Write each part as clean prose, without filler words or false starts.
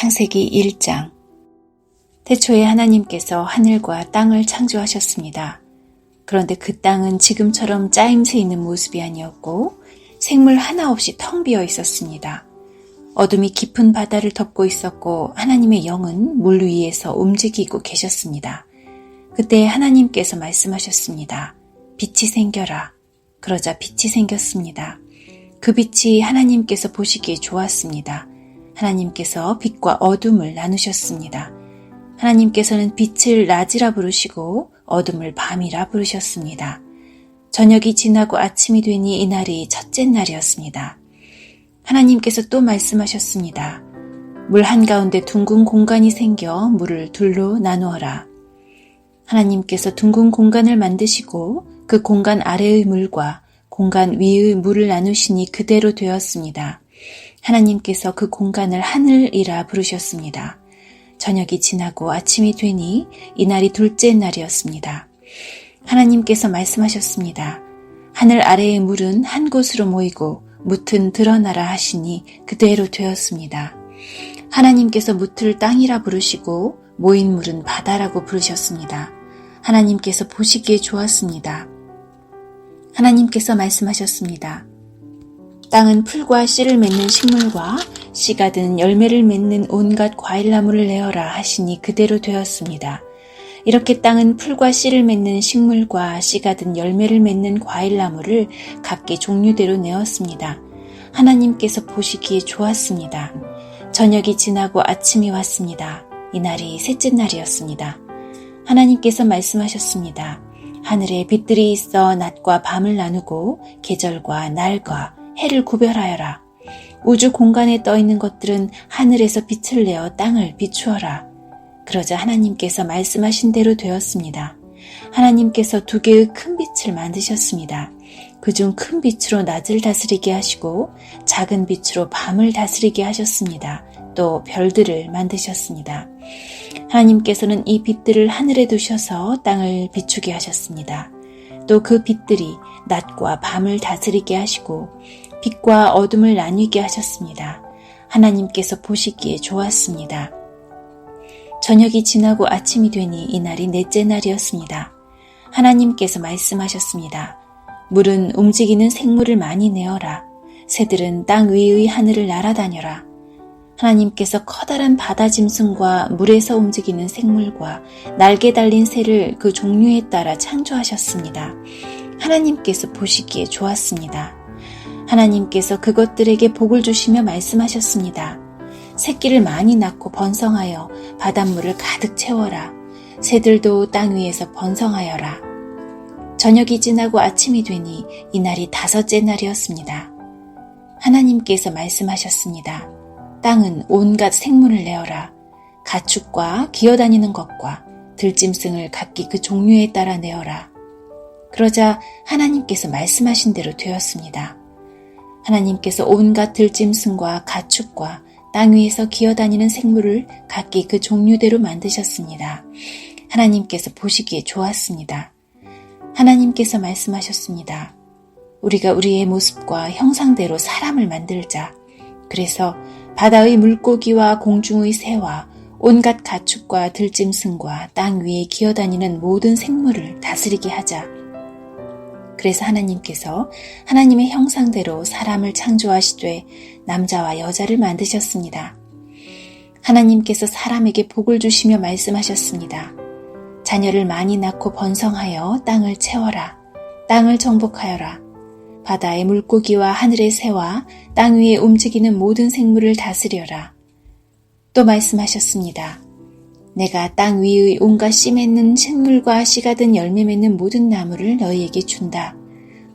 창세기 1장. 태초에 하나님께서 하늘과 땅을 창조하셨습니다. 그런데 그 땅은 지금처럼 짜임새 있는 모습이 아니었고 생물 하나 없이 텅 비어 있었습니다. 어둠이 깊은 바다를 덮고 있었고 하나님의 영은 물 위에서 움직이고 계셨습니다. 그때 하나님께서 말씀하셨습니다. 빛이 생겨라. 그러자 빛이 생겼습니다. 그 빛이 하나님께서 보시기에 좋았습니다. 하나님께서 빛과 어둠을 나누셨습니다. 하나님께서는 빛을 낮이라 부르시고 어둠을 밤이라 부르셨습니다. 저녁이 지나고 아침이 되니 이날이 첫째 날이었습니다. 하나님께서 또 말씀하셨습니다. 물 한가운데 둥근 공간이 생겨 물을 둘로 나누어라. 하나님께서 둥근 공간을 만드시고 그 공간 아래의 물과 공간 위의 물을 나누시니 그대로 되었습니다. 하나님께서 그 공간을 하늘이라 부르셨습니다. 저녁이 지나고 아침이 되니 이날이 둘째 날이었습니다. 하나님께서 말씀하셨습니다. 하늘 아래의 물은 한 곳으로 모이고 뭇은 드러나라 하시니 그대로 되었습니다. 하나님께서 뭇을 땅이라 부르시고 모인 물은 바다라고 부르셨습니다. 하나님께서 보시기에 좋았습니다. 하나님께서 말씀하셨습니다. 땅은 풀과 씨를 맺는 식물과 씨가 든 열매를 맺는 온갖 과일나무를 내어라 하시니 그대로 되었습니다. 이렇게 땅은 풀과 씨를 맺는 식물과 씨가 든 열매를 맺는 과일나무를 각기 종류대로 내었습니다. 하나님께서 보시기에 좋았습니다. 저녁이 지나고 아침이 왔습니다. 이날이 셋째 날이었습니다. 하나님께서 말씀하셨습니다. 하늘에 빛들이 있어 낮과 밤을 나누고 계절과 날과 해를 구별하여라. 우주 공간에 떠있는 것들은 하늘에서 빛을 내어 땅을 비추어라. 그러자 하나님께서 말씀하신 대로 되었습니다. 하나님께서 두 개의 큰 빛을 만드셨습니다. 그중 큰 빛으로 낮을 다스리게 하시고 작은 빛으로 밤을 다스리게 하셨습니다. 또 별들을 만드셨습니다. 하나님께서는 이 빛들을 하늘에 두셔서 땅을 비추게 하셨습니다. 또 그 빛들이 낮과 밤을 다스리게 하시고 빛과 어둠을 나뉘게 하셨습니다. 하나님께서 보시기에 좋았습니다. 저녁이 지나고 아침이 되니 이날이 넷째 날이었습니다. 하나님께서 말씀하셨습니다. 물은 움직이는 생물을 많이 내어라. 새들은 땅 위의 하늘을 날아다녀라. 하나님께서 커다란 바다 짐승과 물에서 움직이는 생물과 날개 달린 새를 그 종류에 따라 창조하셨습니다. 하나님께서 보시기에 좋았습니다. 하나님께서 그것들에게 복을 주시며 말씀하셨습니다. 새끼를 많이 낳고 번성하여 바닷물을 가득 채워라. 새들도 땅 위에서 번성하여라. 저녁이 지나고 아침이 되니 이날이 다섯째 날이었습니다. 하나님께서 말씀하셨습니다. 땅은 온갖 생물을 내어라. 가축과 기어다니는 것과 들짐승을 각기 그 종류에 따라 내어라. 그러자 하나님께서 말씀하신 대로 되었습니다. 하나님께서 온갖 들짐승과 가축과 땅 위에서 기어다니는 생물을 각기 그 종류대로 만드셨습니다. 하나님께서 보시기에 좋았습니다. 하나님께서 말씀하셨습니다. 우리가 우리의 모습과 형상대로 사람을 만들자. 그래서 바다의 물고기와 공중의 새와 온갖 가축과 들짐승과 땅 위에 기어다니는 모든 생물을 다스리게 하자. 그래서 하나님께서 하나님의 형상대로 사람을 창조하시되 남자와 여자를 만드셨습니다. 하나님께서 사람에게 복을 주시며 말씀하셨습니다. 자녀를 많이 낳고 번성하여 땅을 채워라. 땅을 정복하여라. 바다의 물고기와 하늘의 새와 땅 위에 움직이는 모든 생물을 다스려라. 또 말씀하셨습니다. 내가 땅 위의 온갖 씨 맺는 식물과 씨가 든 열매 맺는 모든 나무를 너희에게 준다.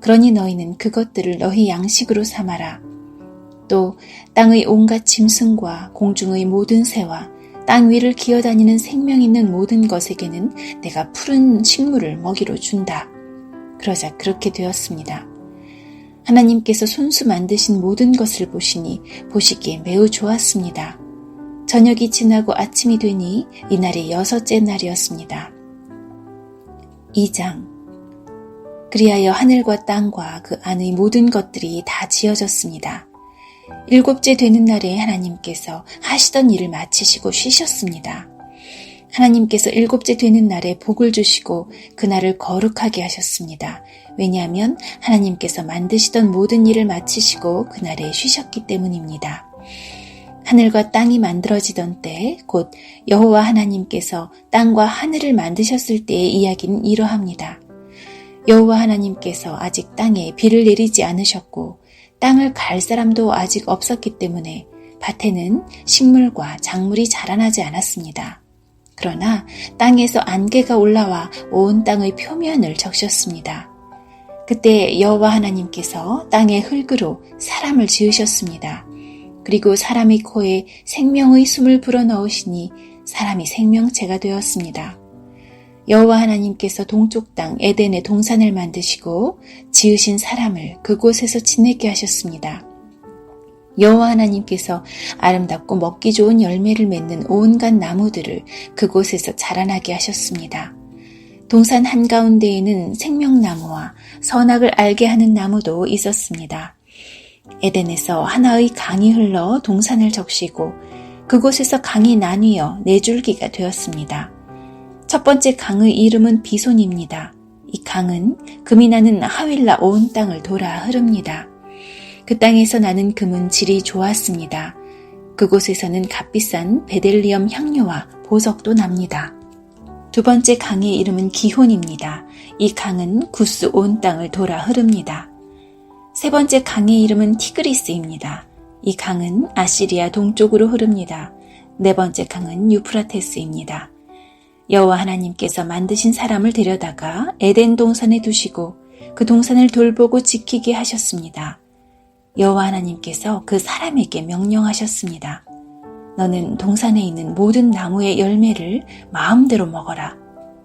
그러니 너희는 그것들을 너희 양식으로 삼아라. 또 땅의 온갖 짐승과 공중의 모든 새와 땅 위를 기어다니는 생명 있는 모든 것에게는 내가 푸른 식물을 먹이로 준다. 그러자 그렇게 되었습니다. 하나님께서 손수 만드신 모든 것을 보시니 보시기에 매우 좋았습니다. 저녁이 지나고 아침이 되니 이날이 여섯째 날이었습니다. 2장. 그리하여 하늘과 땅과 그 안의 모든 것들이 다 지어졌습니다. 일곱째 되는 날에 하나님께서 하시던 일을 마치시고 쉬셨습니다. 하나님께서 일곱째 되는 날에 복을 주시고 그날을 거룩하게 하셨습니다. 왜냐하면 하나님께서 만드시던 모든 일을 마치시고 그날에 쉬셨기 때문입니다. 하늘과 땅이 만들어지던 때, 곧 여호와 하나님께서 땅과 하늘을 만드셨을 때의 이야기는 이러합니다. 여호와 하나님께서 아직 땅에 비를 내리지 않으셨고 땅을 갈 사람도 아직 없었기 때문에 밭에는 식물과 작물이 자라나지 않았습니다. 그러나 땅에서 안개가 올라와 온 땅의 표면을 적셨습니다. 그때 여호와 하나님께서 땅의 흙으로 사람을 지으셨습니다. 그리고 사람의 코에 생명의 숨을 불어넣으시니 사람이 생명체가 되었습니다. 여호와 하나님께서 동쪽 땅 에덴의 동산을 만드시고 지으신 사람을 그곳에서 지내게 하셨습니다. 여호와 하나님께서 아름답고 먹기 좋은 열매를 맺는 온갖 나무들을 그곳에서 자라나게 하셨습니다. 동산 한가운데에는 생명나무와 선악을 알게 하는 나무도 있었습니다. 에덴에서 하나의 강이 흘러 동산을 적시고 그곳에서 강이 나뉘어 네 줄기가 되었습니다. 첫 번째 강의 이름은 비손입니다. 이 강은 금이 나는 하윌라 온 땅을 돌아 흐릅니다. 그 땅에서 나는 금은 질이 좋았습니다. 그곳에서는 값비싼 베델리엄 향료와 보석도 납니다. 두 번째 강의 이름은 기혼입니다. 이 강은 구스 온 땅을 돌아 흐릅니다. 세 번째 강의 이름은 티그리스입니다. 이 강은 아시리아 동쪽으로 흐릅니다. 네 번째 강은 유프라테스입니다. 여호와 하나님께서 만드신 사람을 데려다가 에덴 동산에 두시고 그 동산을 돌보고 지키게 하셨습니다. 여호와 하나님께서 그 사람에게 명령하셨습니다. 너는 동산에 있는 모든 나무의 열매를 마음대로 먹어라.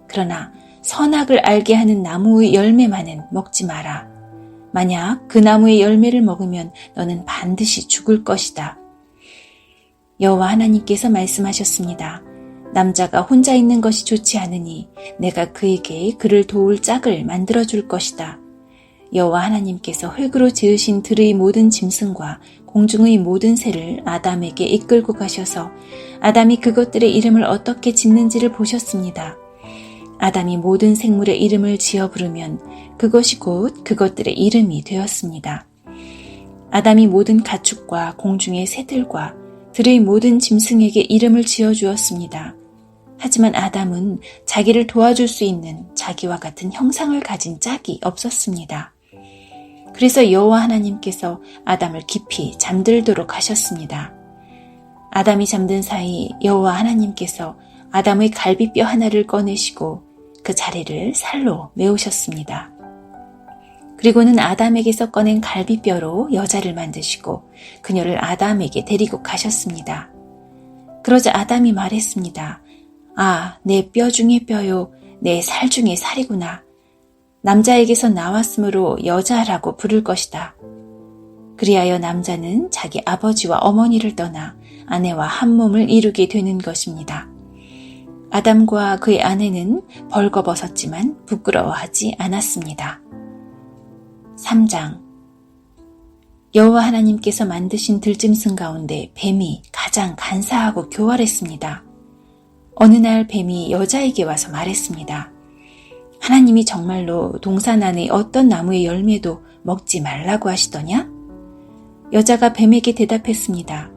그러나 선악을 알게 하는 나무의 열매만은 먹지 마라. 만약 그 나무의 열매를 먹으면 너는 반드시 죽을 것이다. 여호와 하나님께서 말씀하셨습니다. 남자가 혼자 있는 것이 좋지 않으니 내가 그에게 그를 도울 짝을 만들어줄 것이다. 여호와 하나님께서 흙으로 지으신 들의 모든 짐승과 공중의 모든 새를 아담에게 이끌고 가셔서 아담이 그것들의 이름을 어떻게 짓는지를 보셨습니다. 아담이 모든 생물의 이름을 지어 부르면 그것이 곧 그것들의 이름이 되었습니다. 아담이 모든 가축과 공중의 새들과 들의 모든 짐승에게 이름을 지어 주었습니다. 하지만 아담은 자기를 도와줄 수 있는 자기와 같은 형상을 가진 짝이 없었습니다. 그래서 여호와 하나님께서 아담을 깊이 잠들도록 하셨습니다. 아담이 잠든 사이 여호와 하나님께서 아담의 갈비뼈 하나를 꺼내시고 그 자리를 살로 메우셨습니다. 그리고는 아담에게서 꺼낸 갈비뼈로 여자를 만드시고 그녀를 아담에게 데리고 가셨습니다. 그러자 아담이 말했습니다. 아, 내 뼈 중에 뼈요, 내 살 중에 살이구나. 남자에게서 나왔으므로 여자라고 부를 것이다. 그리하여 남자는 자기 아버지와 어머니를 떠나 아내와 한 몸을 이루게 되는 것입니다. 아담과 그의 아내는 벌거벗었지만 부끄러워하지 않았습니다. 3장 여호와 하나님께서 만드신 들짐승 가운데 뱀이 가장 간사하고 교활했습니다. 어느 날 뱀이 여자에게 와서 말했습니다. 하나님이 정말로 동산 안의 어떤 나무의 열매도 먹지 말라고 하시더냐? 여자가 뱀에게 대답했습니다.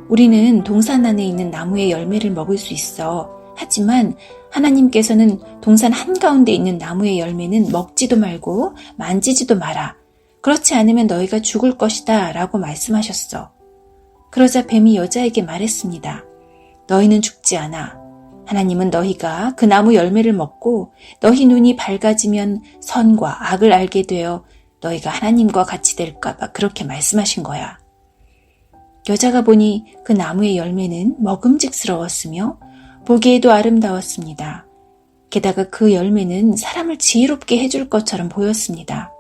우리는 동산 안에 있는 나무의 열매를 먹을 수 있어. 하지만 하나님께서는 동산 한가운데 있는 나무의 열매는 먹지도 말고 만지지도 마라. 그렇지 않으면 너희가 죽을 것이다 라고 말씀하셨어. 그러자 뱀이 여자에게 말했습니다. 너희는 죽지 않아. 하나님은 너희가 그 나무 열매를 먹고 너희 눈이 밝아지면 선과 악을 알게 되어 너희가 하나님과 같이 될까 봐 그렇게 말씀하신 거야. 여자가 보니 그 나무의 열매는 먹음직스러웠으며 보기에도 아름다웠습니다. 게다가 그 열매는 사람을 지혜롭게 해줄 것처럼 보였습니다.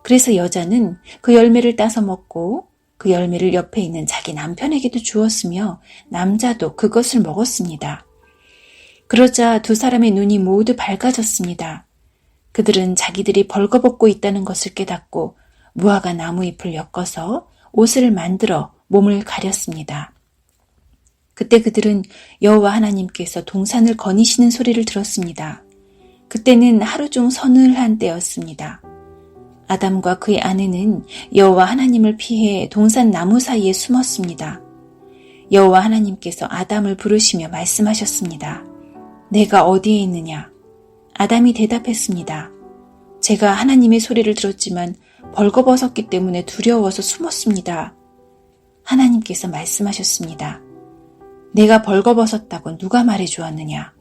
그래서 여자는 그 열매를 따서 먹고 그 열매를 옆에 있는 자기 남편에게도 주었으며 남자도 그것을 먹었습니다. 그러자 두 사람의 눈이 모두 밝아졌습니다. 그들은 자기들이 벌거벗고 있다는 것을 깨닫고 무화과 나무 잎을 엮어서 옷을 만들어 몸을 가렸습니다. 그때 그들은 여호와 하나님께서 동산을 거니시는 소리를 들었습니다. 그때는 하루 중 서늘한 때였습니다. 아담과 그의 아내는 여호와 하나님을 피해 동산 나무 사이에 숨었습니다. 여호와 하나님께서 아담을 부르시며 말씀하셨습니다. 내가 어디에 있느냐? 아담이 대답했습니다. 제가 하나님의 소리를 들었지만 벌거벗었기 때문에 두려워서 숨었습니다. 하나님께서 말씀하셨습니다. 내가 벌거벗었다고 누가 말해주었느냐?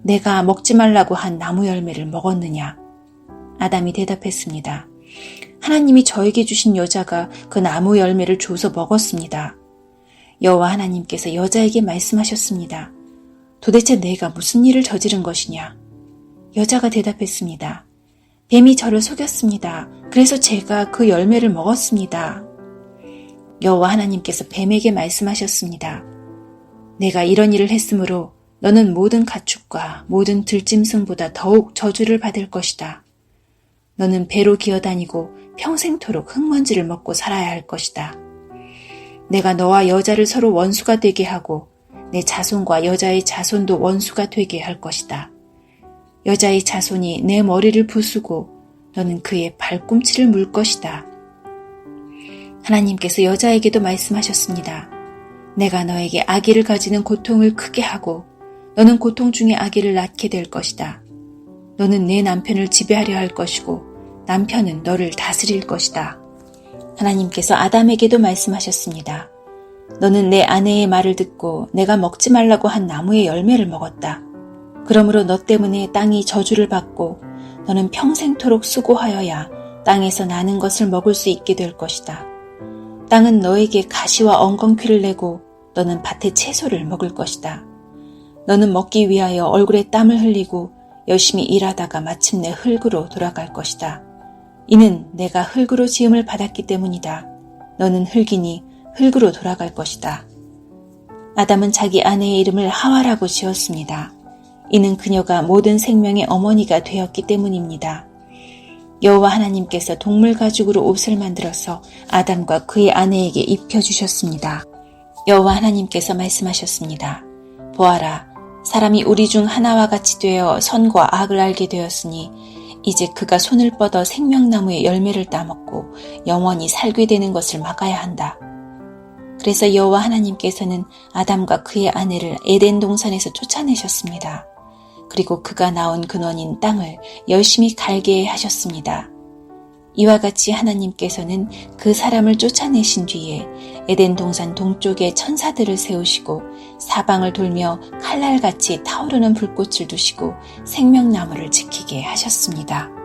내가 먹지 말라고 한 나무 열매를 먹었느냐? 아담이 대답했습니다. 하나님이 저에게 주신 여자가 그 나무 열매를 줘서 먹었습니다. 여호와 하나님께서 여자에게 말씀하셨습니다. 도대체 내가 무슨 일을 저지른 것이냐? 여자가 대답했습니다. 뱀이 저를 속였습니다. 그래서 제가 그 열매를 먹었습니다. 여호와 하나님께서 뱀에게 말씀하셨습니다. 내가 이런 일을 했으므로 너는 모든 가축과 모든 들짐승보다 더욱 저주를 받을 것이다. 너는 배로 기어다니고 평생토록 흙먼지를 먹고 살아야 할 것이다. 내가 너와 여자를 서로 원수가 되게 하고 내 자손과 여자의 자손도 원수가 되게 할 것이다. 여자의 자손이 내 머리를 부수고 너는 그의 발꿈치를 물 것이다. 하나님께서 여자에게도 말씀하셨습니다. 내가 너에게 아기를 가지는 고통을 크게 하고 너는 고통 중에 아기를 낳게 될 것이다. 너는 내 남편을 지배하려 할 것이고 남편은 너를 다스릴 것이다. 하나님께서 아담에게도 말씀하셨습니다. 너는 내 아내의 말을 듣고 내가 먹지 말라고 한 나무의 열매를 먹었다. 그러므로 너 때문에 땅이 저주를 받고 너는 평생토록 수고하여야 땅에서 나는 것을 먹을 수 있게 될 것이다. 땅은 너에게 가시와 엉겅퀴를 내고 너는 밭의 채소를 먹을 것이다. 너는 먹기 위하여 얼굴에 땀을 흘리고 열심히 일하다가 마침내 흙으로 돌아갈 것이다. 이는 내가 흙으로 지음을 받았기 때문이다. 너는 흙이니 흙으로 돌아갈 것이다. 아담은 자기 아내의 이름을 하와라고 지었습니다. 이는 그녀가 모든 생명의 어머니가 되었기 때문입니다. 여호와 하나님께서 동물 가죽으로 옷을 만들어서 아담과 그의 아내에게 입혀주셨습니다. 여호와 하나님께서 말씀하셨습니다. 보아라, 사람이 우리 중 하나와 같이 되어 선과 악을 알게 되었으니 이제 그가 손을 뻗어 생명나무의 열매를 따먹고 영원히 살게 되는 것을 막아야 한다. 그래서 여호와 하나님께서는 아담과 그의 아내를 에덴 동산에서 쫓아내셨습니다. 그리고 그가 나온 근원인 땅을 열심히 갈게 하셨습니다. 이와 같이 하나님께서는 그 사람을 쫓아내신 뒤에 에덴 동산 동쪽에 천사들을 세우시고 사방을 돌며 칼날같이 타오르는 불꽃을 두시고 생명나무를 지키게 하셨습니다.